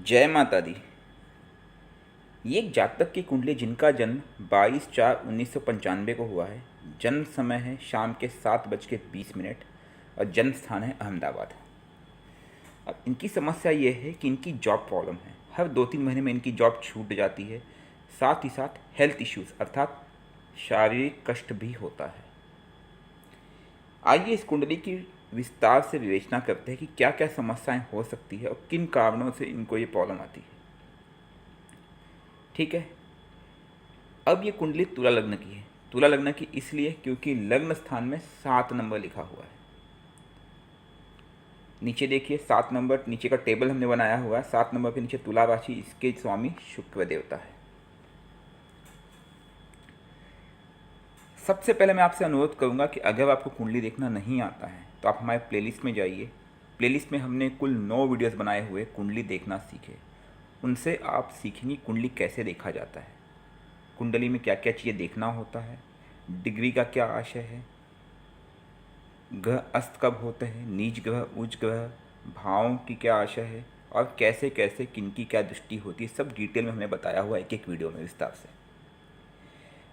जय माता दी। ये एक जातक की कुंडली जिनका जन्म 22/4/1995 को हुआ है। जन्म समय है शाम के 7:20 और जन्म स्थान है अहमदाबाद। अब इनकी समस्या ये है कि इनकी जॉब प्रॉब्लम है। हर 2-3 महीने में इनकी जॉब छूट जाती है। साथ ही साथ हेल्थ इश्यूज अर्थात शारीरिक कष्ट भी होता है। आइए इस कुंडली की विस्तार से विवेचना करते हैं कि क्या क्या समस्याएं हो सकती है और किन कारणों से इनको ये प्रॉब्लम आती है। ठीक है। अब ये कुंडली तुला लग्न की है। तुला लग्न की इसलिए क्योंकि लग्न स्थान में 7 नंबर लिखा हुआ है। नीचे देखिए 7 नंबर, नीचे का टेबल हमने बनाया हुआ है। 7 नंबर के नीचे तुला राशि, इसके स्वामी शुक्र देवता है। सबसे पहले मैं आपसे अनुरोध करूंगा कि अगर आपको कुंडली देखना नहीं आता है तो आप हमारे प्लेलिस्ट में जाइए। प्लेलिस्ट में हमने कुल 9 वीडियोस बनाए हुए कुंडली देखना सीखे। उनसे आप सीखेंगे कुंडली कैसे देखा जाता है, कुंडली में क्या क्या चीज़ें देखना होता है, डिग्री का क्या आशय है, ग्रह अस्त कब होते हैं, नीच ग्रह उच्च ग्रह, भावों की क्या आशय है और कैसे कैसे किनकी क्या दृष्टि होती है, सब डिटेल में हमने बताया हुआ एक एक वीडियो में विस्तार से।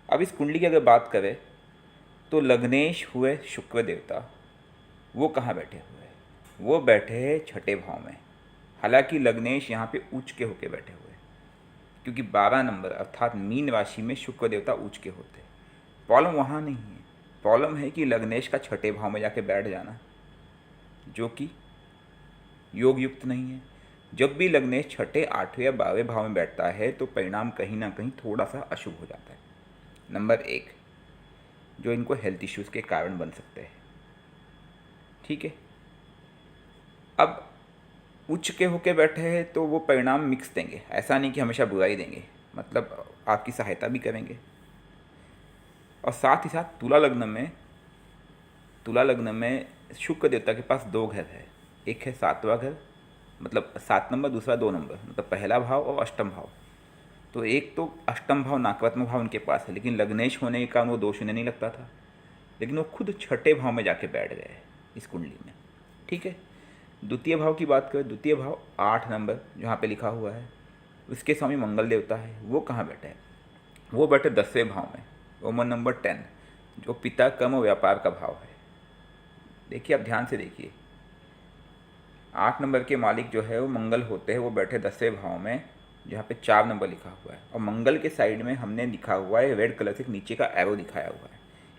अब इस कुंडली की अगर बात करें तो लग्नेश हुए शुक्र देवता, वो कहाँ बैठे हुए हैं? वो बैठे हैं छठे भाव में। हालांकि लग्नेश यहाँ पे उच्च के होके बैठे हुए हैं क्योंकि 12 नंबर अर्थात मीन राशि में शुक्र देवता उच्च के होते हैं। प्रॉब्लम वहाँ नहीं है, प्रॉब्लम है कि लग्नेश का छठे भाव में जाके बैठ जाना, जो कि योग युक्त नहीं है। जब भी लग्नेश छठे, 8वें या 12वें भाव में बैठता है तो परिणाम कहीं ना कहीं थोड़ा सा अशुभ हो जाता है। नंबर 1, जो इनको हेल्थ इश्यूज़ के कारण बन सकते हैं। ठीक है। अब उच्च के होके बैठे हैं तो वो परिणाम मिक्स देंगे, ऐसा नहीं कि हमेशा बुराई देंगे, मतलब आपकी सहायता भी करेंगे। और साथ ही साथ तुला लग्न में शुक्र देवता के पास 2 घर है। एक है 7वां घर, मतलब 7 नंबर, दूसरा 2 नंबर, मतलब पहला भाव और अष्टम भाव। तो एक तो अष्टम भाव नकारात्मक भाव उनके पास है, लेकिन लग्नेश होने के कारण वो दोष उन्हें नहीं लगता था, लेकिन वो खुद छठे भाव में जाके बैठ गए इस कुंडली में। ठीक है। द्वितीय भाव की बात करें, द्वितीय भाव 8 नंबर जहाँ पे लिखा हुआ है, उसके स्वामी मंगल देवता है। वो कहाँ बैठे हैं? वो बैठे 10वें भाव में, रोमन नंबर 10, जो पिता कर्म और व्यापार का भाव है। देखिए, आप ध्यान से देखिए, 8 नंबर के मालिक जो है वो मंगल होते हैं। वो बैठे 10वें भाव में जहाँ पे 4 नंबर लिखा हुआ है, और मंगल के साइड में हमने लिखा हुआ है रेड कलर से नीचे का एरो दिखाया हुआ है।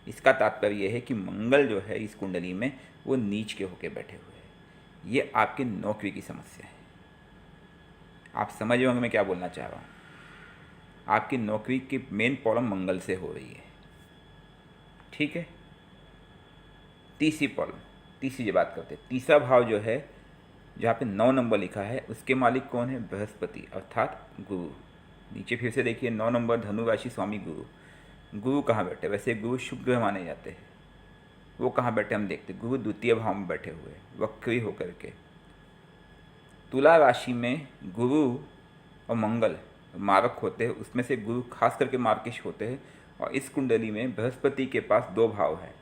इसका तात्पर्य यह है कि मंगल जो है इस कुंडली में वो नीच के होके बैठे हुए हैं। ये आपकी नौकरी की समस्या है। आप समझ रहे होंगे मैं क्या बोलना चाह रहा हूँ। आपकी नौकरी की मेन प्रॉब्लम मंगल से हो रही है। ठीक है। तीसरी प्रॉब्लम, तीसरी जो बात करते हैं, तीसरा भाव जो है जहाँ पे 9 नंबर लिखा है, उसके मालिक कौन है? बृहस्पति अर्थात गुरु। नीचे फिर से देखिए, 9 नंबर धनु राशि, स्वामी गुरु। गुरु कहाँ बैठे? वैसे गुरु शुभ ग्रह माने जाते हैं। वो कहाँ बैठे हम देखते, गुरु द्वितीय भाव में बैठे हुए वक्री होकर के। तुला राशि में गुरु और मंगल मारक होते हैं, उसमें से गुरु खास करके मार्किश होते हैं। और इस कुंडली में बृहस्पति के पास 2 भाव है,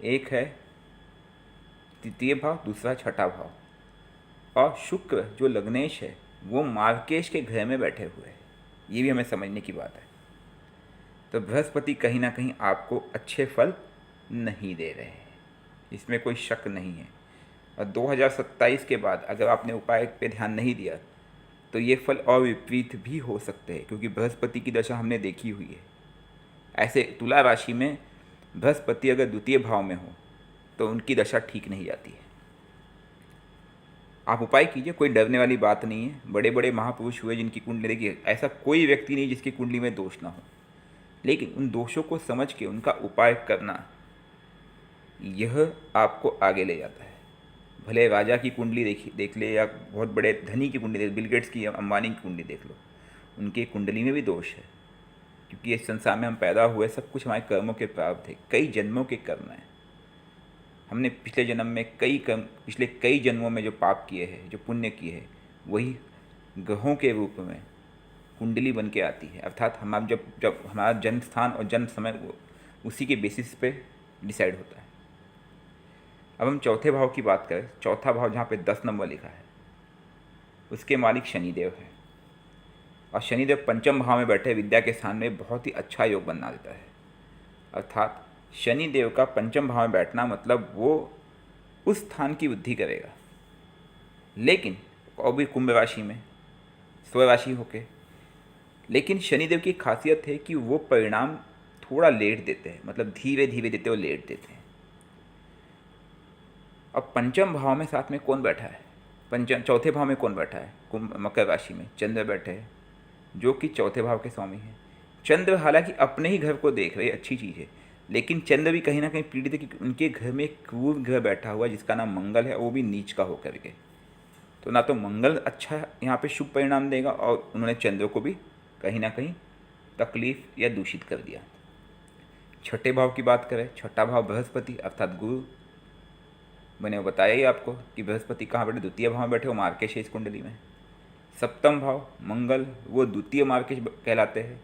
एक है तृतीय भाव, दूसरा छठा भाव। और शुक्र जो लग्नेश है वो मार्केश के घर में बैठे हुए हैं। ये भी हमें समझने की बात है। तो बृहस्पति कहीं ना कहीं आपको अच्छे फल नहीं दे रहे हैं, इसमें कोई शक नहीं है। और 2027 के बाद अगर आपने उपाय पे ध्यान नहीं दिया तो ये फल अविपरीत भी हो सकते हैं, क्योंकि बृहस्पति की दशा हमने देखी हुई है। ऐसे तुला राशि में बृहस्पति अगर द्वितीय भाव में हो तो उनकी दशा ठीक नहीं जाती है। आप उपाय कीजिए, कोई डरने वाली बात नहीं है। बड़े बड़े महापुरुष हुए जिनकी कुंडली, देखिए ऐसा कोई व्यक्ति नहीं जिसकी कुंडली में दोष ना हो, लेकिन उन दोषों को समझ के उनका उपाय करना, यह आपको आगे ले जाता है। भले राजा की कुंडली देख ले या बहुत बड़े धनी की कुंडली बिल गेट्स की, अंबानी की कुंडली देख लो, उनकी कुंडली में भी दोष है। क्योंकि इस संसार में हम पैदा हुए, सब कुछ हमारे कर्मों के प्राप्त थे, कई जन्मों के कर्म हैं। हमने पिछले कई जन्मों में जो पाप किए हैं, जो पुण्य किए हैं, वही ग्रहों के रूप में कुंडली बन के आती है। अर्थात हम जब जब हमारा जन्म स्थान और जन्म समय उसी के बेसिस पे डिसाइड होता है। अब हम चौथे भाव की बात करें, चौथा भाव जहाँ पे 10 नंबर लिखा है, उसके मालिक शनिदेव है, और शनिदेव पंचम भाव में बैठे विद्या के स्थान में बहुत ही अच्छा योग बना देता है। अर्थात शनिदेव का पंचम भाव में बैठना मतलब वो उस स्थान की वृद्धि करेगा, लेकिन वो भी कुंभ राशि में, स्वराशि राशि होके। लेकिन शनिदेव की खासियत है कि वो परिणाम थोड़ा लेट देते हैं, मतलब धीरे धीरे देते हो, लेट देते हैं। अब पंचम भाव में साथ में कौन बैठा है? चौथे भाव में कौन बैठा है? मकर राशि में चंद्र बैठे हैं, जो कि चौथे भाव के स्वामी हैं। चंद्र हालांकि अपने ही घर को देख रहे, अच्छी चीज़ है, लेकिन चंद्र भी कहीं ना कहीं पीड़ित है क्योंकि उनके घर में एक क्रूर ग्रह बैठा हुआ जिसका नाम मंगल है, वो भी नीच का होकर के। तो ना तो मंगल अच्छा यहाँ पे शुभ परिणाम देगा, और उन्होंने चंद्र को भी कहीं ना कहीं तकलीफ या दूषित कर दिया। छठे भाव की बात करें, छठा भाव बृहस्पति अर्थात गुरु। मैंने बताया ही आपको कि बृहस्पति कहाँ बैठे? द्वितीय भाव में बैठे, वो मार्केश है इस कुंडली में। सप्तम भाव मंगल, वो द्वितीय मार्केश कहलाते हैं।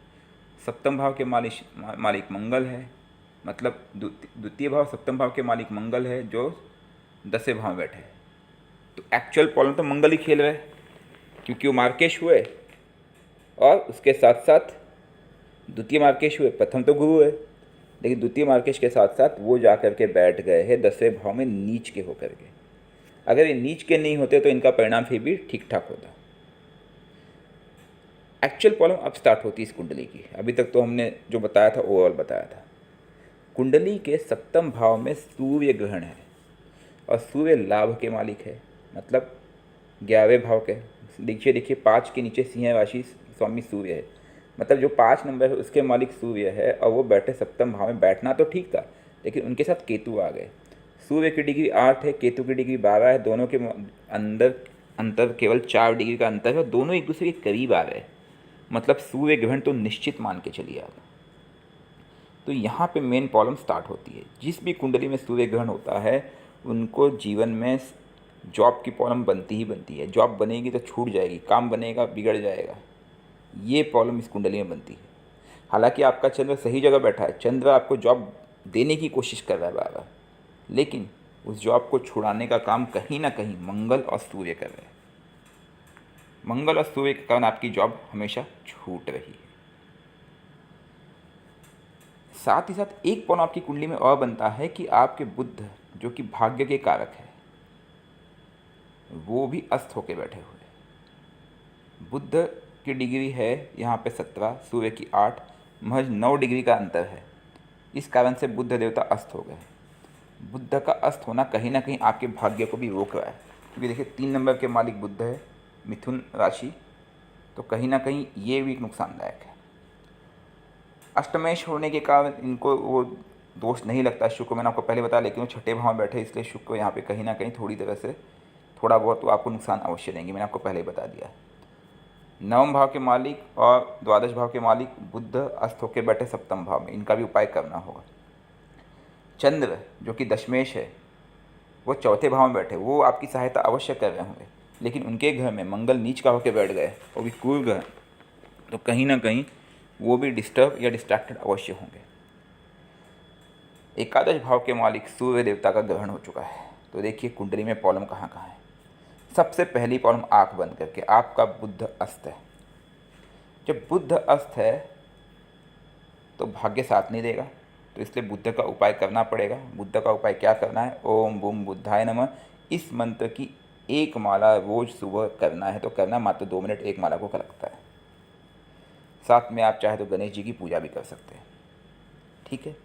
सप्तम भाव के मालिक मंगल है, मतलब द्वितीय भाव सप्तम भाव के मालिक मंगल है जो 10वें भाव में बैठे हैं। तो एक्चुअल प्रॉब्लम तो मंगल ही खेल रहे हैं, क्योंकि वो मार्केश हुए और उसके साथ साथ द्वितीय मार्केश हुए। प्रथम तो गुरु है, लेकिन द्वितीय मार्केश के साथ साथ वो जा कर के बैठ गए हैं 10वें भाव में नीच के होकर के। अगर ये नीच के नहीं होते तो इनका परिणाम फिर भी ठीक ठाक होता। एक्चुअल प्रॉब्लम अब स्टार्ट होती है इस कुंडली की। अभी तक तो हमने जो बताया था ओवरऑल बताया था। कुंडली के सप्तम भाव में सूर्य ग्रहण है, और सूर्य लाभ के मालिक है, मतलब 11वें भाव के। देखिए 5 के नीचे सिंह राशि स्वामी सूर्य है, मतलब जो 5 नंबर है उसके मालिक सूर्य है, और वो बैठे सप्तम भाव में। बैठना तो ठीक था, लेकिन उनके साथ केतु आ गए। सूर्य की डिग्री 8 है, केतु की डिग्री 12 है। दोनों के अंतर केवल 4 डिग्री का अंतर है, दोनों एक दूसरे के करीब आ गए। मतलब सूर्य ग्रहण तो निश्चित मान के चलिए आप। तो यहाँ पे मेन प्रॉब्लम स्टार्ट होती है। जिस भी कुंडली में सूर्य ग्रहण होता है उनको जीवन में जॉब की प्रॉब्लम बनती ही बनती है। जॉब बनेगी तो छूट जाएगी, काम बनेगा बिगड़ जाएगा, ये प्रॉब्लम इस कुंडली में बनती है। हालांकि आपका चंद्र सही जगह बैठा है, चंद्र आपको जॉब देने की कोशिश कर रहा है बार बार, लेकिन उस जॉब को छुड़ाने का काम कहीं ना कहीं मंगल और सूर्य कर रहे हैं। मंगल और सूर्य के कारण आपकी जॉब हमेशा छूट रही है। साथ ही साथ एक प्रॉब्लम आपकी कुंडली में और बनता है कि आपके बुध जो कि भाग्य के कारक है वो भी अस्त होकर बैठे हुए हैं। बुध की डिग्री है यहाँ पे 17, सूर्य की 8, महज 9 डिग्री का अंतर है। इस कारण से बुध देवता अस्त हो गए। बुध का अस्त होना कहीं ना कहीं आपके भाग्य को भी रोक रहा है, क्योंकि देखिए 3 नंबर के मालिक बुध है, मिथुन राशि, तो कहीं ना कहीं ये भी एक नुकसानदायक है। अष्टमेश होने के कारण इनको वो दोष नहीं लगता शुक्र, मैंने आपको पहले बताया, लेकिन वो छठे भाव में बैठे, इसलिए शुक्र यहाँ पे कहीं ना कहीं थोड़ी तरह से थोड़ा बहुत तो आपको नुकसान अवश्य देंगे, मैंने आपको पहले ही बता दिया। नवम भाव के मालिक और द्वादश भाव के मालिक बुध अस्त होकर बैठे सप्तम भाव में, इनका भी उपाय करना होगा। चंद्र जो कि दशमेश है वो चौथे भाव में बैठे, वो आपकी सहायता अवश्य कर रहे होंगे, लेकिन उनके घर में मंगल नीच का होकर बैठ गए, वो भी क्रूर ग्रह, तो कहीं ना कहीं वो भी डिस्टर्ब या डिस्ट्रैक्टेड अवश्य होंगे। एकादश भाव के मालिक सूर्य देवता का ग्रहण हो चुका है। तो देखिए कुंडली में प्रॉब्लम कहाँ कहाँ है। सबसे पहली प्रॉब्लम आँख बंद करके, आपका बुध अस्त है। जब बुध अस्त है तो भाग्य साथ नहीं देगा, तो इसलिए बुध का उपाय करना पड़ेगा। बुध का उपाय क्या करना है? ओम बूम बुद्धाय नमः, इस मंत्र की 1 माला रोज सुबह करना है, तो करना मात्र 2 मिनट 1 माला को लगता है। साथ में आप चाहे तो गणेश जी की पूजा भी कर सकते हैं, ठीक है।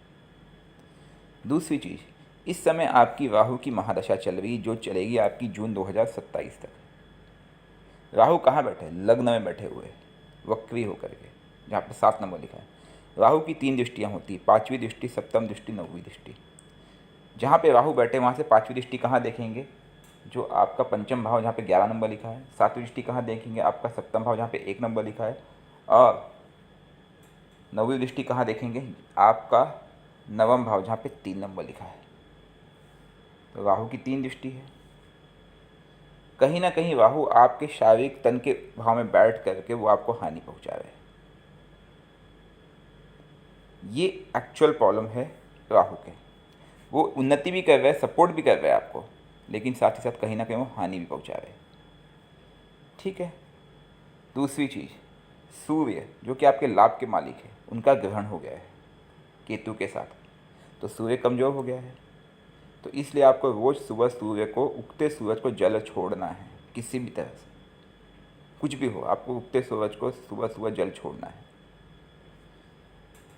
दूसरी चीज़, इस समय आपकी राहु की महादशा चल रही, जो चलेगी आपकी जून 2027 तक। राहु कहाँ बैठे? लग्न में बैठे हुए, वक्री होकर के, जहाँ पर 7 नंबर लिखा है। राहु की 3 दृष्टियाँ होती हैं, 5वीं दृष्टि, सप्तम दृष्टि, 9वीं दृष्टि। जहाँ पे राहु बैठे वहाँ से 5वीं दृष्टि कहाँ देखेंगे? जो आपका पंचम भाव जहाँ पे 11 नंबर लिखा है। 7वीं दृष्टि कहाँ देखेंगे? आपका सप्तम भाव जहाँ पे 1 नंबर लिखा है। और 9वीं दृष्टि कहाँ देखेंगे? आपका 9वां भाव जहाँ पे 3 नंबर लिखा है। तो राहु की 3 दृष्टि है। कहीं ना कहीं राहु आपके शारीरिक तन के भाव में बैठ करके वो आपको हानि पहुँचा रहे हैं। ये एक्चुअल प्रॉब्लम है राहु के। वो उन्नति भी कर रहे हैं, सपोर्ट भी कर रहे हैं आपको, लेकिन साथ ही साथ कहीं ना कहीं वो हानि भी पहुंचा रहे हैं। ठीक है। दूसरी चीज़, सूर्य जो कि आपके लाभ के मालिक है, उनका ग्रहण हो गया है केतु के साथ, तो सूर्य कमज़ोर हो गया है। तो इसलिए आपको रोज़ सुबह सूर्य को, उगते सूरज को जल छोड़ना है, किसी भी तरह से, कुछ भी हो, आपको उगते सूरज को सुबह सुबह जल छोड़ना है।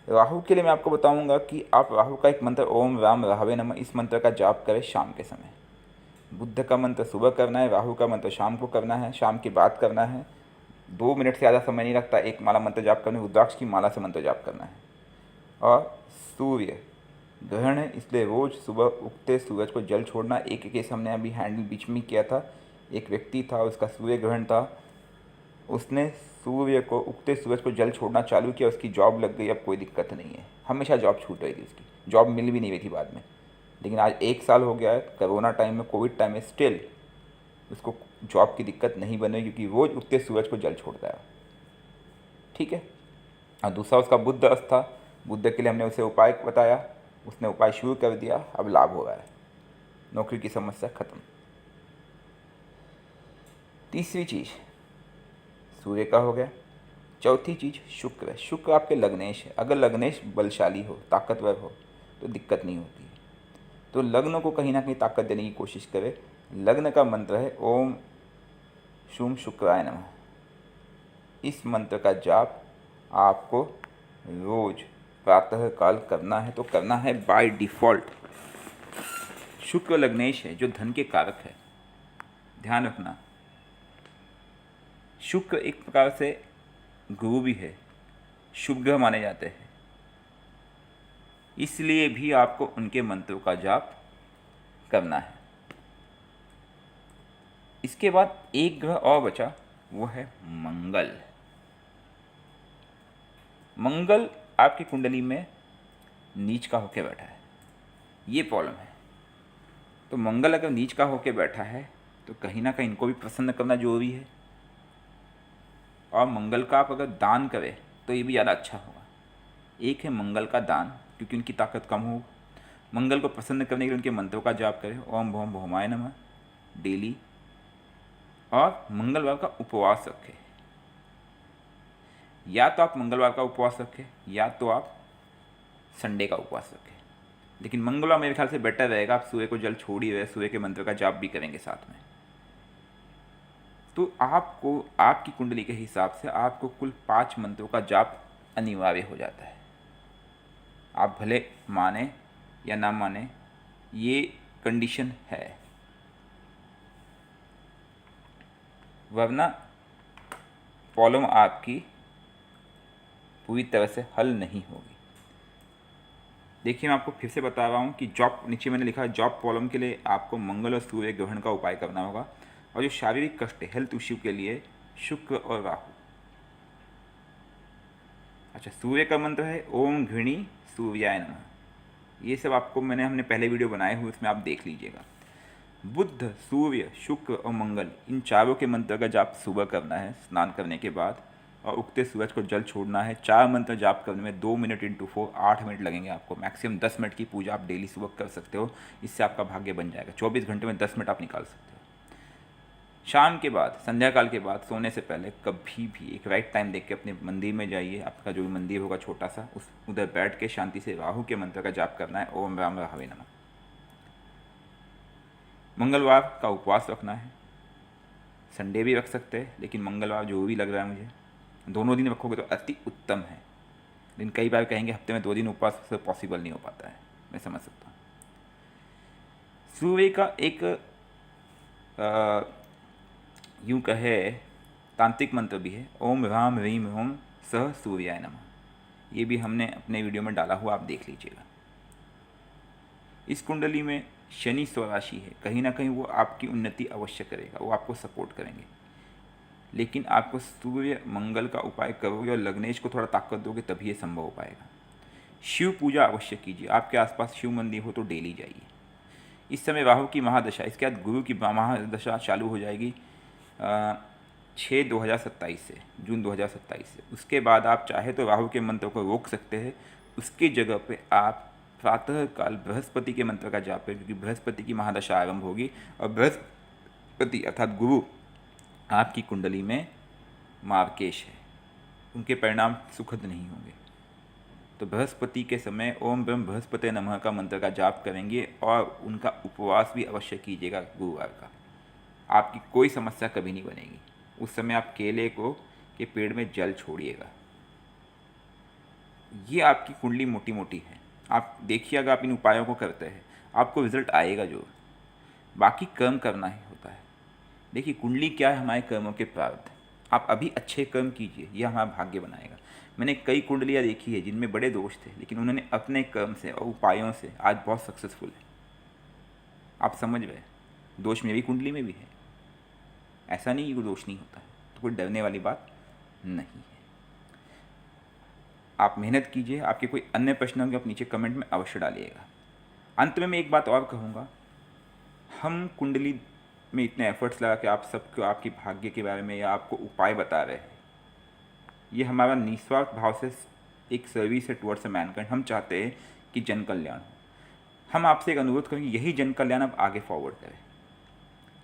राहु के लिए मैं आपको बताऊंगा कि आप राहु का एक मंत्र ओम राम राहवे नमः, इस मंत्र का जाप करें शाम के समय। बुद्ध का मंत्र सुबह करना है, राहु का मंत्र शाम को करना है, शाम की बात करना है। 2 मिनट से ज़्यादा समय नहीं लगता एक माला मंत्र जाप करने, रुद्राक्ष की माला से मंत्र जाप करना है। और सूर्य ग्रहण है, इसलिए रोज़ सुबह उगते सूरज को जल छोड़ना। एक केस हमने अभी हैंडल बीच में किया था, एक व्यक्ति था, उसका सूर्य ग्रहण था, उसने सूर्य को, उगते सूरज को जल छोड़ना चालू किया, उसकी जॉब लग गई, अब कोई दिक्कत नहीं है। हमेशा जॉब छूट रही थी उसकी, जॉब मिल भी नहीं रही थी बाद में, लेकिन आज 1 साल हो गया है, कोरोना टाइम में, कोविड टाइम में, स्टिल उसको जॉब की दिक्कत नहीं बनी, क्योंकि रोज़ उगते सूरज को जल छोड़ता है। ठीक है। और दूसरा उसका बुध अस्त था, बुध के लिए हमने उसे उपाय बताया, उसने उपाय शुरू कर दिया, अब लाभ हो रहा है, नौकरी की समस्या खत्म। तीसरी चीज़ सूर्य का हो गया। चौथी चीज़ शुक्र है। शुक्र आपके लग्नेश है, अगर लग्नेश बलशाली हो, ताकतवर हो, तो दिक्कत नहीं होती है। तो लग्न को कहीं ना कहीं ताकत देने की कोशिश करें। लग्न का मंत्र है ओम शुम शुक्राय नमः। इस मंत्र का जाप आपको रोज प्रातः काल करना है, तो करना है बाय डिफ़ॉल्ट। शुक्र लग्नेश है जो धन के कारक है, ध्यान रखना। शुक्र एक प्रकार से गुरु भी है, शुभ ग्रह माने जाते हैं, इसलिए भी आपको उनके मंत्रों का जाप करना है। इसके बाद एक ग्रह और बचा, वो है मंगल। मंगल आपकी कुंडली में नीच का होके बैठा है, ये प्रॉब्लम है। तो मंगल अगर नीच का होके बैठा है तो कहीं ना कहीं इनको भी प्रसन्न करना जरूरी है। और मंगल का आप अगर दान करें तो ये भी ज़्यादा अच्छा होगा। एक है मंगल का दान, क्योंकि उनकी ताकत कम हो। मंगल को प्रसन्न करने के लिए उनके मंत्रों का जाप करें, ओम भौम भौमाय नमः डेली। और मंगलवार का उपवास रखें, या तो आप मंगलवार का उपवास रखें या तो आप संडे का उपवास रखें। लेकिन मंगलवार मेरे ख्याल से बेटर रहेगा, आप सूर्य को जल छोड़ ही रहे, सूर्य के मंत्र का जाप भी करेंगे साथ में। तो आपको आपकी कुंडली के हिसाब से आपको कुल 5 मंत्रों का जाप अनिवार्य हो जाता है। आप भले माने या ना माने, ये कंडीशन है, वरना प्रॉब्लम आपकी पूरी तरह से हल नहीं होगी। देखिए, मैं आपको फिर से बता रहा हूँ कि जॉब, नीचे मैंने लिखा है जॉब प्रॉब्लम के लिए आपको मंगल और सूर्य ग्रहण का उपाय करना होगा। और जो शारीरिक कष्ट है, हेल्थ इश्यू के लिए शुक्र और राहु। अच्छा, सूर्य का मंत्र है ओम घृणी सूर्याय नमः। ये सब आपको हमने पहले वीडियो बनाए हुए, उसमें आप देख लीजिएगा। बुध, सूर्य, शुक्र और मंगल, इन चारों के मंत्र का जाप सुबह करना है स्नान करने के बाद, और उगते सूरज को जल छोड़ना है। 4 मंत्र जाप करने में 2 मिनट × 4 8 मिनट लगेंगे आपको। मैक्सिमम 10 मिनट की पूजा आप डेली सुबह कर सकते हो, इससे आपका भाग्य बन जाएगा। 24 घंटे में 10 मिनट आप निकाल सकते हो। शाम के बाद, संध्या काल के बाद, सोने से पहले कभी भी एक राइट टाइम देख के अपने मंदिर में जाइए, आपका जो भी मंदिर होगा छोटा सा, उधर बैठ के शांति से राहु के मंत्र का जाप करना है, ओम राम राहवे नमः। मंगलवार का उपवास रखना है, संडे भी रख सकते हैं, लेकिन मंगलवार जो भी लग रहा है मुझे, दोनों दिन रखोगे तो अति उत्तम है। लेकिन कई बार कहेंगे हफ्ते में 2 दिन उपवास से पॉसिबल नहीं हो पाता है, मैं समझ सकता हूँ। सूर्य का एक यूँ कहे तांत्रिक मंत्र भी है, ओम राम ह्रीम ओम सह सूर्याय नमः। ये भी हमने अपने वीडियो में डाला हुआ, आप देख लीजिएगा। इस कुंडली में शनि स्वराशि है, कहीं ना कहीं वो आपकी उन्नति अवश्य करेगा, वो आपको सपोर्ट करेंगे। लेकिन आपको सूर्य मंगल का उपाय करोगे और लग्नेश को थोड़ा ताकत दोगे तभी ये संभव हो पाएगा। शिव पूजा अवश्य कीजिए, आपके आसपास शिव मंदिर हो तो डेली जाइए। इस समय राहु की महादशा, इसके बाद गुरु की महादशा चालू हो जाएगी 6/2027 से, जून 2027 से। उसके बाद आप चाहे तो राहु के मंत्र को रोक सकते हैं, उसकी जगह पे आप प्रातः काल बृहस्पति के मंत्र का जाप करें, क्योंकि बृहस्पति की महादशा आरंभ होगी। और बृहस्पति अर्थात गुरु आपकी कुंडली में मार्केश है, उनके परिणाम सुखद नहीं होंगे। तो बृहस्पति के समय ओम ब्रह्म बृहस्पति नमः का मंत्र का जाप करेंगे और उनका उपवास भी अवश्य कीजिएगा गुरुवार का। आपकी कोई समस्या कभी नहीं बनेगी। उस समय आप केले को के पेड़ में जल छोड़िएगा। ये आपकी कुंडली मोटी मोटी है। आप देखिए, अगर आप इन उपायों को करते हैं आपको रिजल्ट आएगा जो। बाकी कर्म करना ही होता है। देखिए, कुंडली क्या है? हमारे कर्मों के प्रारब्ध। आप अभी अच्छे कर्म कीजिए, यह हमारा भाग्य बनाएगा। मैंने कई कुंडलियाँ देखी है जिनमें बड़े दोष थे, लेकिन उन्होंने अपने कर्म से और उपायों से आज बहुत सक्सेसफुल है। आप समझ गए, दोष मेरी कुंडली में भी है, ऐसा नहीं कि दोष नहीं होता है। तो कोई डरने वाली बात नहीं है। आप मेहनत कीजिए। आपके कोई अन्य प्रश्न होंगे आप नीचे कमेंट में अवश्य डालिएगा। अंत में मैं एक बात और कहूँगा, हम कुंडली में इतने एफर्ट्स लगा के आप सबको आपकी भाग्य के बारे में या आपको उपाय बता रहे हैं, ये हमारा निस्वार्थ भाव से एक सर्विस है टुवर्ड्स अ मैनकाइंड। हम चाहते हैं कि जन कल्याण हो। हम आपसे एक अनुरोध करेंगे, यही जन कल्याण आप आगे फॉरवर्ड करें।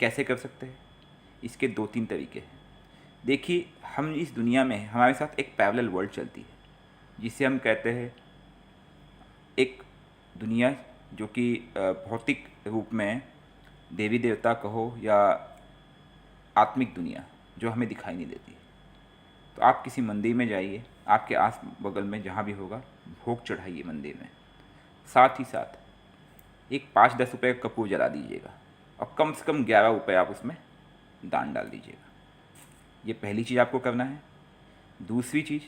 कैसे कर सकते हैं? इसके 2-3 तरीके हैं। देखिए, हम इस दुनिया में हमारे साथ एक पैरेलल वर्ल्ड चलती है, जिसे हम कहते हैं एक दुनिया जो कि भौतिक रूप में देवी देवता कहो या आत्मिक दुनिया जो हमें दिखाई नहीं देती है। तो आप किसी मंदिर में जाइए, आपके आस बगल में जहाँ भी होगा भोग चढ़ाइए मंदिर में। साथ ही साथ एक 5-10 रुपये का कपूर जला दीजिएगा और कम से कम 11 रुपये आप उसमें दान डाल दीजिएगा। ये पहली चीज़ आपको करना है। दूसरी चीज़,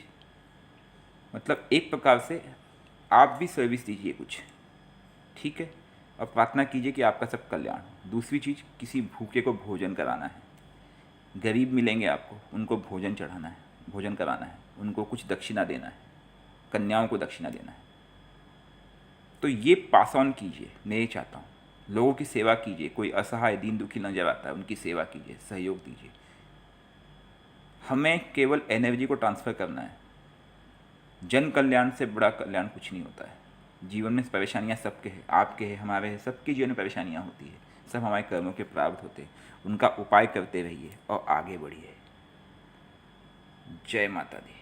मतलब एक प्रकार से आप भी सर्विस दीजिए कुछ, ठीक है, और प्रार्थना कीजिए कि आपका सब कल्याण हो। दूसरी चीज़, किसी भूखे को भोजन कराना है। गरीब मिलेंगे आपको, उनको भोजन चढ़ाना है, भोजन कराना है, उनको कुछ दक्षिणा देना है, कन्याओं को दक्षिणा देना है। तो ये पास ऑन कीजिए। मैं ये चाहता हूँ, लोगों की सेवा कीजिए। कोई असहाय दीन दुखी नजर आता है, उनकी सेवा कीजिए, सहयोग दीजिए। हमें केवल एनर्जी को ट्रांसफ़र करना है। जन कल्याण से बड़ा कल्याण कुछ नहीं होता है। जीवन में परेशानियाँ सबके हैं, आपके हैं, हमारे हैं, सबके जीवन में परेशानियाँ होती है। सब हमारे कर्मों के प्रारब्ध होते हैं। उनका उपाय करते रहिए और आगे बढ़िए। जय माता दी।